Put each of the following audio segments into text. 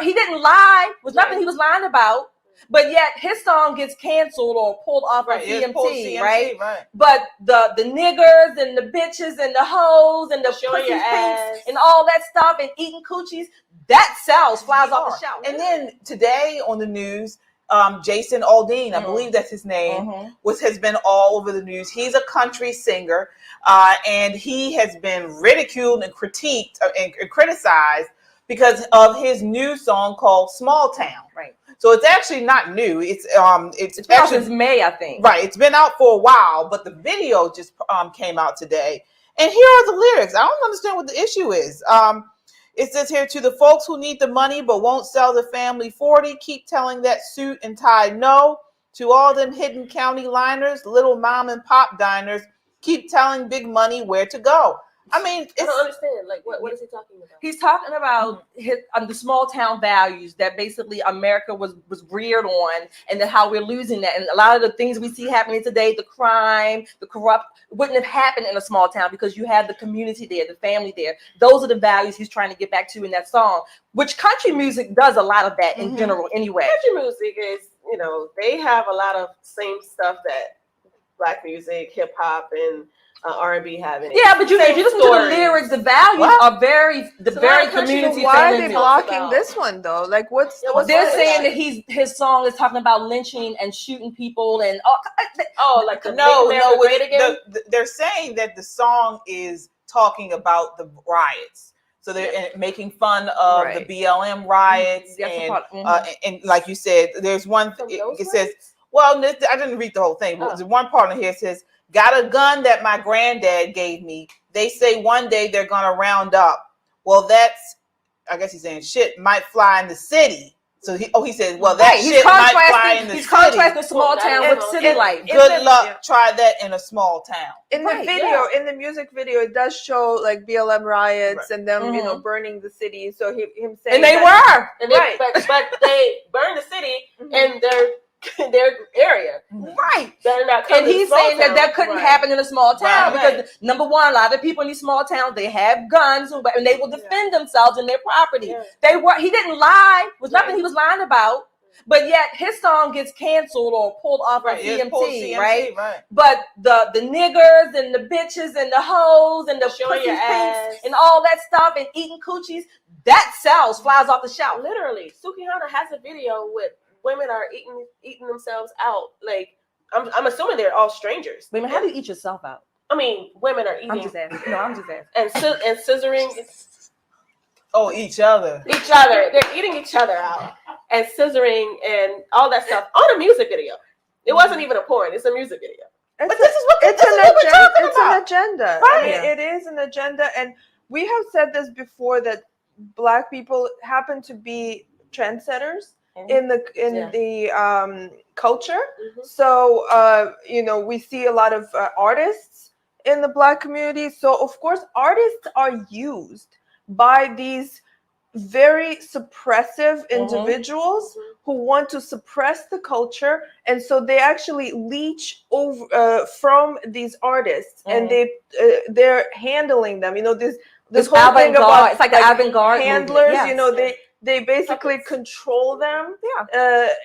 He didn't lie. It was nothing he was lying about. But yet his song gets canceled or pulled off of CMT, right? But the niggers and the bitches and the hoes and the pussy pinks and all that stuff and eating coochies, that sells, flies off the shelf. And then today on the news, Jason Aldean, I believe that's his name, has been all over the news. He's a country singer, and he has been ridiculed and critiqued and criticized because of his new song called Smalltown. Right. So it's actually not new. It's been out since May, I think. Right. It's been out for a while, but the video just came out today. And here are the lyrics. I don't understand what the issue is. It says here, to the folks who need the money but won't sell the family 40, keep telling that suit and tie no. To all them hidden county liners, little mom and pop diners, keep telling big money where to go. I mean, I don't understand. Like, what is he talking about? He's talking about the small town values that basically America was reared on, and then how we're losing that. And a lot of the things we see happening today, the crime, the corrupt, wouldn't have happened in a small town because you had the community there, the family there. Those are the values he's trying to get back to in that song, which country music does a lot of that in general anyway. Country music is, they have a lot of same stuff that Black music, hip hop, and R&B having it. Yeah, but if you listen to the lyrics, the values are very community. Why are they blocking this one though? Like, what's they're saying that his song is talking about lynching and shooting people and they're saying that the song is talking about the riots. So they're making fun of the BLM riots and like you said, there's one. It says, well, I didn't read the whole thing, but there's one part in here that says, got a gun that my granddad gave me. They say one day they're going to round up. Well, I guess he's saying shit might fly in the city. So he said, well, that shit might fly in the city. He's contrasting small town with city life. Good luck. Try that in a small town. In the video, in the music video, it does show like BLM riots and them, burning the city. So him saying, and they were, but they burned the city and their area, right? And he's saying that couldn't happen in a small town because number one, a lot of people in these small towns, they have guns and they will defend themselves and their property. He didn't lie. It was nothing he was lying about. But yet his song gets canceled or pulled off of CMT, right? But the niggers and the bitches and the hoes and the pussy pinks and all that stuff and eating coochies, that sells, flies off the shelf. Literally, Sukihana has a video with women are eating themselves out. Like, I'm assuming they're all strangers. Women, how do you eat yourself out? I mean, women are eating. I'm just asking. No, I'm just asking. And scissoring. Oh, each other. They're eating each other out and scissoring and all that stuff on a music video. It wasn't even a porn. It's a music video. But this is what it's an agenda. Right. I mean, it is an agenda, and we have said this before that Black people happen to be trendsetters in the culture. So we see a lot of artists in the Black community. So of course artists are used by these very suppressive individuals who want to suppress the culture, and so they actually leech over from these artists, and they're handling them. This whole thing about it's like the avant-garde handlers. They basically control them,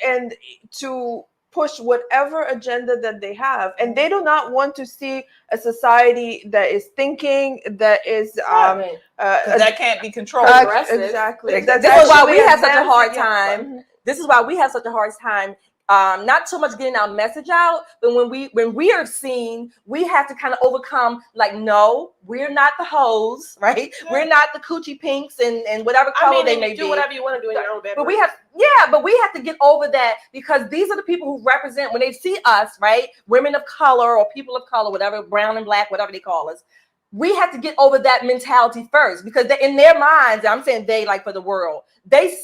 and to push whatever agenda that they have, and they do not want to see a society that is thinking, that is that can't be controlled. Exactly. This is why we have such a hard time. This is why we have such a hard time. Not so much getting our message out, but when we are seen, we have to kind of overcome, like, no, we're not the hoes, right? Yeah. We're not the coochie pinks and whatever color they may be. Do whatever you want to do in your own bedroom. But we have to get over that, because these are the people who represent, when they see us, right? Women of color or people of color, whatever, brown and black, whatever they call us. We have to get over that mentality first, because in their minds, I'm saying they, like for the world, they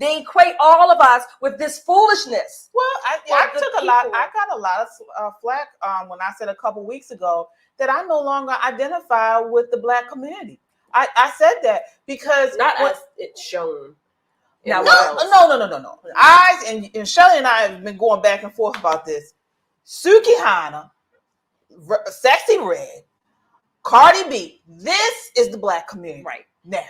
equate all of us with this foolishness. Well, I got a lot of flack when I said a couple weeks ago that I no longer identify with the Black community. I said that because as it's shown. No. And Shelly and I have been going back and forth about this. Sukihana, Sexy Red, Cardi B, this is the Black community right now.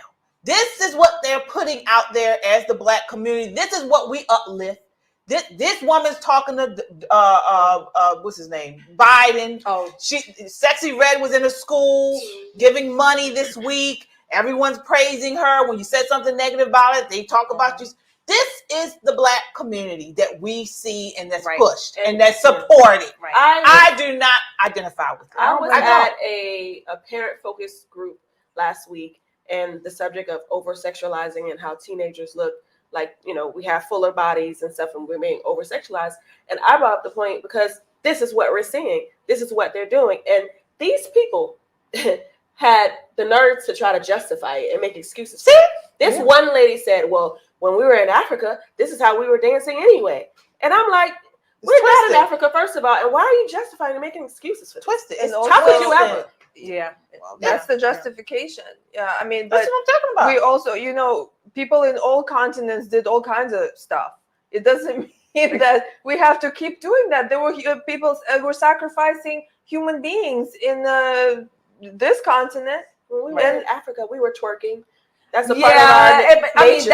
This is what they're putting out there as the Black community. This is what we uplift. This woman's talking to what's his name? Biden. Oh, Sexy Red was in a school giving money this week. Everyone's praising her. When you said something negative about it, they talk about you. This is the Black community that we see and that's pushed and that's supported. Right. I do not identify with it. I was at a parent-focused group last week, and the subject of over-sexualizing and how teenagers look like, we have fuller bodies and stuff, and we're being over-sexualized. And I brought up the point because this is what we're seeing. This is what they're doing. And these people had the nerve to try to justify it and make excuses. See? This one lady said, well, when we were in Africa, this is how we were dancing anyway. And I'm like, we're not in Africa, first of all, and why are you justifying and making excuses for twisted? How could you ever? Yeah, that's the justification. Yeah, I mean, that's what I'm talking about. We also, people in all continents did all kinds of stuff. It doesn't mean that we have to keep doing that. There were people were sacrificing human beings in this continent. When we were in Africa, we were twerking. That's a part of our nature.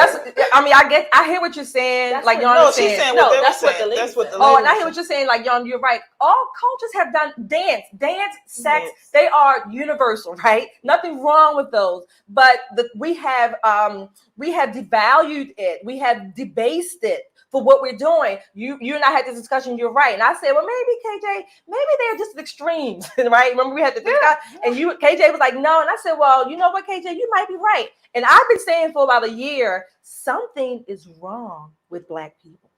I hear what you're saying. That's like, what, y'all no, she's saying what that's what the lady said. Oh, and I hear what you're saying. Like, y'all, you're right. All cultures have done dance, sex. They are universal, right? Nothing wrong with those. But we have devalued it. We have debased it for what we're doing. You and I had this discussion. You're right, and I said, well, maybe KJ, they're just extremes, right? Remember we had the discussion, and KJ was like, no, and I said, well, you know what, KJ, you might be right. And I've been saying for about a year, something is wrong with Black people.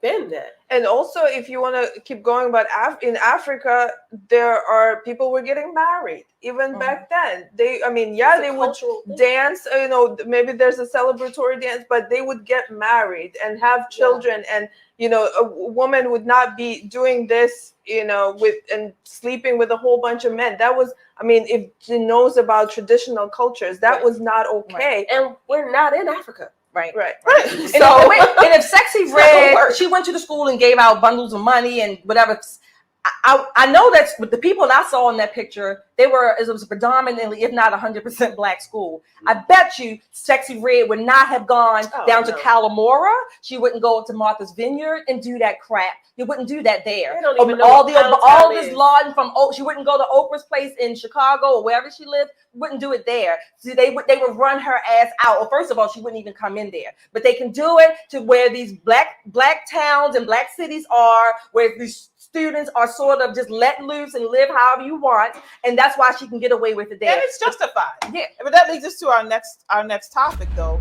Been that. And also, if you want to keep going about in Africa, there are people were getting married even back then. They would dance. Maybe there's a celebratory dance, but they would get married and have children. And a woman would not be doing this, and sleeping with a whole bunch of men. That was, if she knows about traditional cultures, that was not okay. Right. And we're not in Africa. Right. So, and if Sexy Red, she went to the school and gave out bundles of money and whatever. I know that's but the people I saw in that picture, it was predominantly, if not 100% Black school. I bet you Sexy Red would not have gone down to Calamora. She wouldn't go up to Martha's Vineyard and do that crap. You wouldn't do that there. They don't even know all this law from she wouldn't go to Oprah's place in Chicago or wherever she lived. Wouldn't do it there. See, they would run her ass out. Well, first of all, she wouldn't even come in there. But they can do it to where these black towns and Black cities are, where these students are sort of just let loose and live however you want, and that's why she can get away with it there. And it's justified. Yeah. But that leads us to our next topic, though.